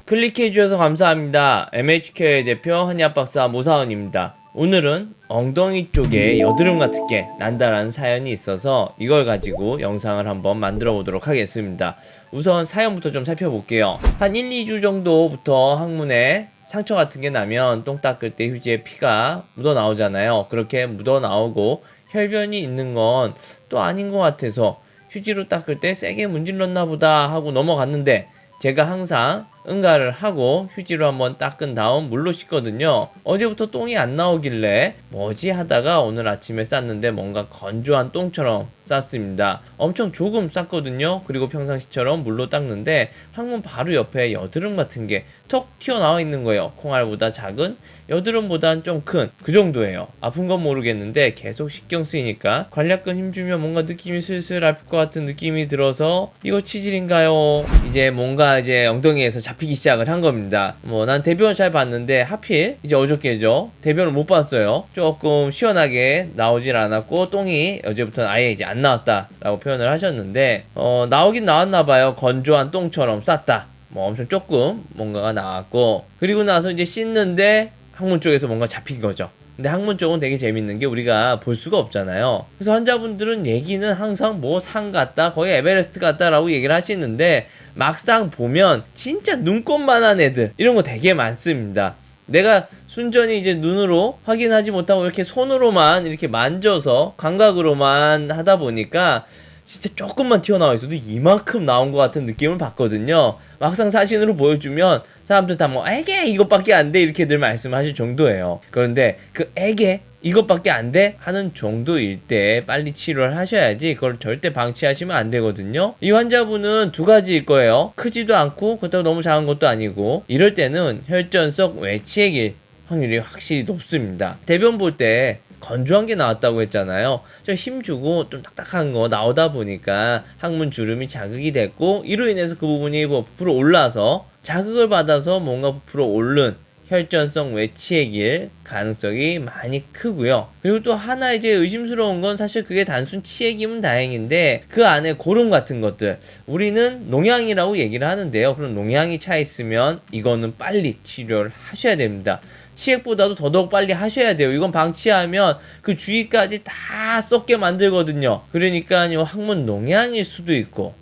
클릭해주셔서 감사합니다. MHK 대표 한의학박사 모사원입니다. 오늘은 엉덩이 쪽에 여드름 같은 게 난다라는 사연이 있어서 이걸 가지고 영상을 한번 만들어 보도록 하겠습니다. 우선 사연부터 좀 살펴볼게요. 한 1, 2주 정도부터 항문에 상처 같은 게 나면 똥 닦을 때 휴지에 피가 묻어 나오잖아요. 그렇게 묻어 나오고 혈변이 있는 건 또 아닌 것 같아서 휴지로 닦을 때 세게 문질렀나 보다 하고 넘어갔는데, 제가 항상 응가를 하고 휴지로 한번 닦은 다음 물로 씻거든요. 어제부터 똥이 안 나오길래 뭐지 하다가 오늘 아침에 쌌는데 뭔가 건조한 똥처럼 쌌습니다. 엄청 조금 쌌거든요. 그리고 평상시처럼 물로 닦는데 항문 바로 옆에 여드름 같은 게 턱 튀어나와 있는 거예요. 콩알보다 작은, 여드름보단 좀 큰, 그 정도예요. 아픈 건 모르겠는데 계속 신경 쓰이니까 관략근 힘주면 뭔가 느낌이 슬슬 아플 것 같은 느낌이 들어서 이거 치질인가요? 이제 뭔가 엉덩이에서 잡히기 시작을 한 겁니다. 난 대변 잘 봤는데 하필 이제 어저께죠. 대변을 못 봤어요. 조금 시원하게 나오질 않았고 똥이 어제부터는 아예 이제 안 나왔다라고 표현을 하셨는데, 나오긴 나왔나 봐요. 건조한 똥처럼 쌌다. 엄청 조금 뭔가가 나왔고, 그리고 나서 이제 씻는데 항문 쪽에서 뭔가 잡힌 거죠. 근데 항문 쪽은 되게 재밌는 게 우리가 볼 수가 없잖아요. 그래서 환자분들은 얘기는 항상 산 같다, 거의 에베레스트 같다라고 얘기를 하시는데, 막상 보면 진짜 눈곱만한 애들, 이런 거 되게 많습니다. 내가 순전히 이제 눈으로 확인하지 못하고 이렇게 손으로만 이렇게 만져서 감각으로만 하다 보니까 진짜 조금만 튀어나와 있어도 이만큼 나온 것 같은 느낌을 받거든요. 막상 사진으로 보여주면 사람들 다 에게 이것밖에 안 돼 이렇게들 말씀하실 정도예요. 그런데 그 에게 이것밖에 안 돼 하는 정도일 때 빨리 치료를 하셔야지, 그걸 절대 방치하시면 안 되거든요. 이 환자분은 두 가지일 거예요. 크지도 않고 그렇다고 너무 작은 것도 아니고, 이럴 때는 혈전성 외치액일 확률이 확실히 높습니다. 대변 볼 때 건조한 게 나왔다고 했잖아요. 좀 힘주고 좀 딱딱한 거 나오다 보니까 항문 주름이 자극이 됐고, 이로 인해서 그 부분이 부풀어 올라서 자극을 받아서 뭔가 부풀어 오른 혈전성 외치액일 가능성이 많이 크고요. 그리고 또 하나 이제 의심스러운 건, 사실 그게 단순 치액이면 다행인데 그 안에 고름 같은 것들, 우리는 농양이라고 얘기를 하는데요. 그런 농양이 차 있으면 이거는 빨리 치료를 하셔야 됩니다. 치액보다도 더더욱 빨리 하셔야 돼요. 이건 방치하면 그 주위까지 다 썩게 만들거든요. 그러니까 항문 농양일 수도 있고,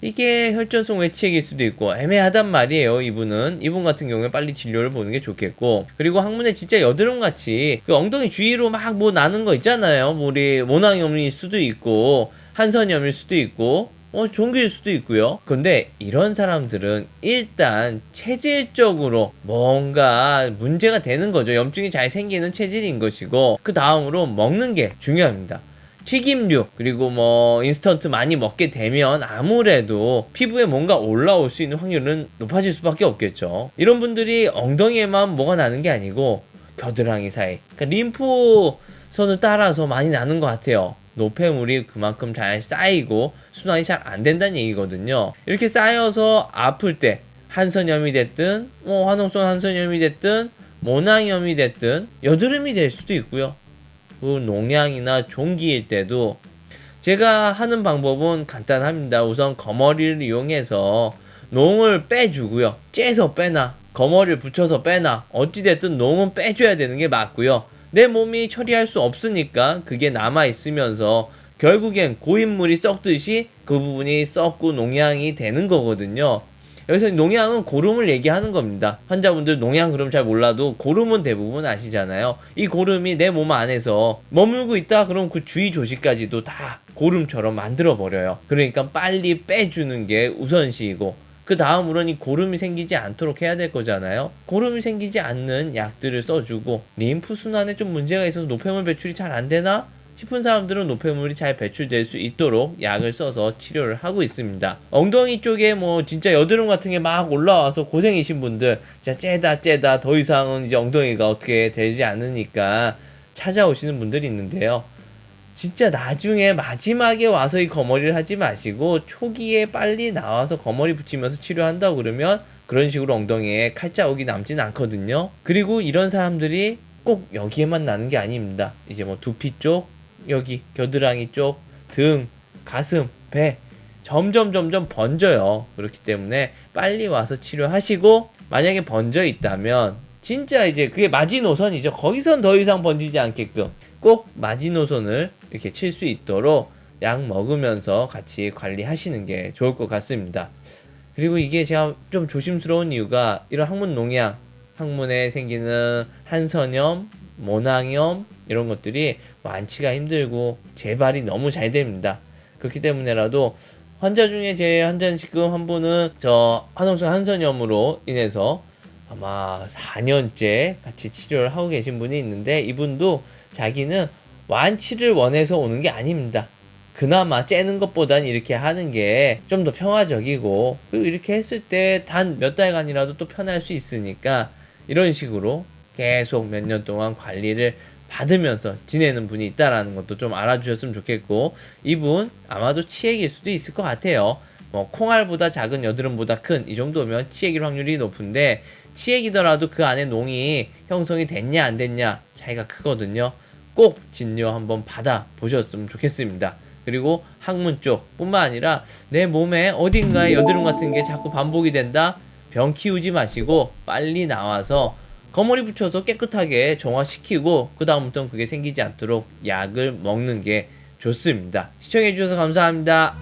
이게 혈전성 외치액일 수도 있고 애매하단 말이에요. 이분 같은 경우에 빨리 진료를 보는 게 좋겠고, 그리고 항문에 진짜 여드름 같이 그 엉덩이 주위로 막 나는 거 있잖아요. 우리 모낭염일 수도 있고 한선염일 수도 있고 종기일 수도 있고요. 근데 이런 사람들은 일단 체질적으로 뭔가 문제가 되는 거죠. 염증이 잘 생기는 체질인 것이고, 그 다음으로 먹는 게 중요합니다. 튀김류, 그리고 인스턴트 많이 먹게 되면 아무래도 피부에 뭔가 올라올 수 있는 확률은 높아질 수밖에 없겠죠. 이런 분들이 엉덩이에만 뭐가 나는 게 아니고 겨드랑이 사이, 그러니까 림프선을 따라서 많이 나는 것 같아요. 노폐물이 그만큼 잘 쌓이고 순환이 잘 안 된다는 얘기거든요. 이렇게 쌓여서 아플 때 한선염이 됐든 화농성 한선염이 됐든 모낭염이 됐든 여드름이 될 수도 있고요. 그 농양이나 종기일 때도 제가 하는 방법은 간단합니다. 우선 거머리를 이용해서 농을 빼주고요. 째서 빼나 거머리를 붙여서 빼나 어찌됐든 농은 빼줘야 되는 게 맞고요. 내 몸이 처리할 수 없으니까 그게 남아있으면서 결국엔 고인물이 썩듯이 그 부분이 썩고 농양이 되는 거거든요. 여기서 농양은 고름을 얘기하는 겁니다. 환자분들 농양 그럼 잘 몰라도 고름은 대부분 아시잖아요. 이 고름이 내 몸 안에서 머물고 있다 그럼 그 주위 조직까지도 다 고름처럼 만들어 버려요. 그러니까 빨리 빼주는 게 우선시이고, 그 다음으로는 이 고름이 생기지 않도록 해야 될 거잖아요. 고름이 생기지 않는 약들을 써주고, 림프 순환에 좀 문제가 있어서 노폐물 배출이 잘 안 되나 싶은 사람들은 노폐물이 잘 배출될 수 있도록 약을 써서 치료를 하고 있습니다. 엉덩이 쪽에 진짜 여드름 같은 게 막 올라와서 고생이신 분들, 진짜 째다 더 이상은 이제 엉덩이가 어떻게 되지 않으니까 찾아오시는 분들이 있는데요. 진짜 나중에 마지막에 와서 이 거머리를 하지 마시고 초기에 빨리 나와서 거머리 붙이면서 치료한다고 그러면 그런 식으로 엉덩이에 칼자국이 남진 않거든요. 그리고 이런 사람들이 꼭 여기에만 나는 게 아닙니다. 이제 두피 쪽, 여기 겨드랑이 쪽, 등, 가슴, 배 점점 번져요. 그렇기 때문에 빨리 와서 치료하시고 만약에 번져 있다면 진짜 이제 그게 마지노선이죠. 거기선 더 이상 번지지 않게끔 꼭 마지노선을 이렇게 칠 수 있도록 약 먹으면서 같이 관리하시는 게 좋을 것 같습니다. 그리고 이게 제가 좀 조심스러운 이유가 이런 항문 농약, 항문에 생기는 한선염, 모낭염 이런 것들이 완치가 힘들고 재발이 너무 잘 됩니다. 그렇기 때문에라도 환자 중에 제 환자 지금 한 분은 저 화농성 한선염으로 인해서 아마 4년째 같이 치료를 하고 계신 분이 있는데, 이분도 자기는 완치를 원해서 오는 게 아닙니다. 그나마 째는 것보단 이렇게 하는 게 좀 더 평화적이고, 그리고 이렇게 했을 때 단 몇 달간이라도 또 편할 수 있으니까 이런 식으로 계속 몇 년 동안 관리를 받으면서 지내는 분이 있다라는 것도 좀 알아주셨으면 좋겠고, 이분 아마도 치액일 수도 있을 것 같아요. 뭐 콩알보다 작은 여드름보다 큰 이 정도면 치액일 확률이 높은데, 치액이더라도 그 안에 농이 형성이 됐냐 안 됐냐 차이가 크거든요. 꼭 진료 한번 받아 보셨으면 좋겠습니다. 그리고 항문 쪽 뿐만 아니라 내 몸에 어딘가에 여드름 같은 게 자꾸 반복이 된다? 병 키우지 마시고 빨리 나와서 거머리 붙여서 깨끗하게 정화시키고 그 다음부터는 그게 생기지 않도록 약을 먹는 게 좋습니다. 시청해주셔서 감사합니다.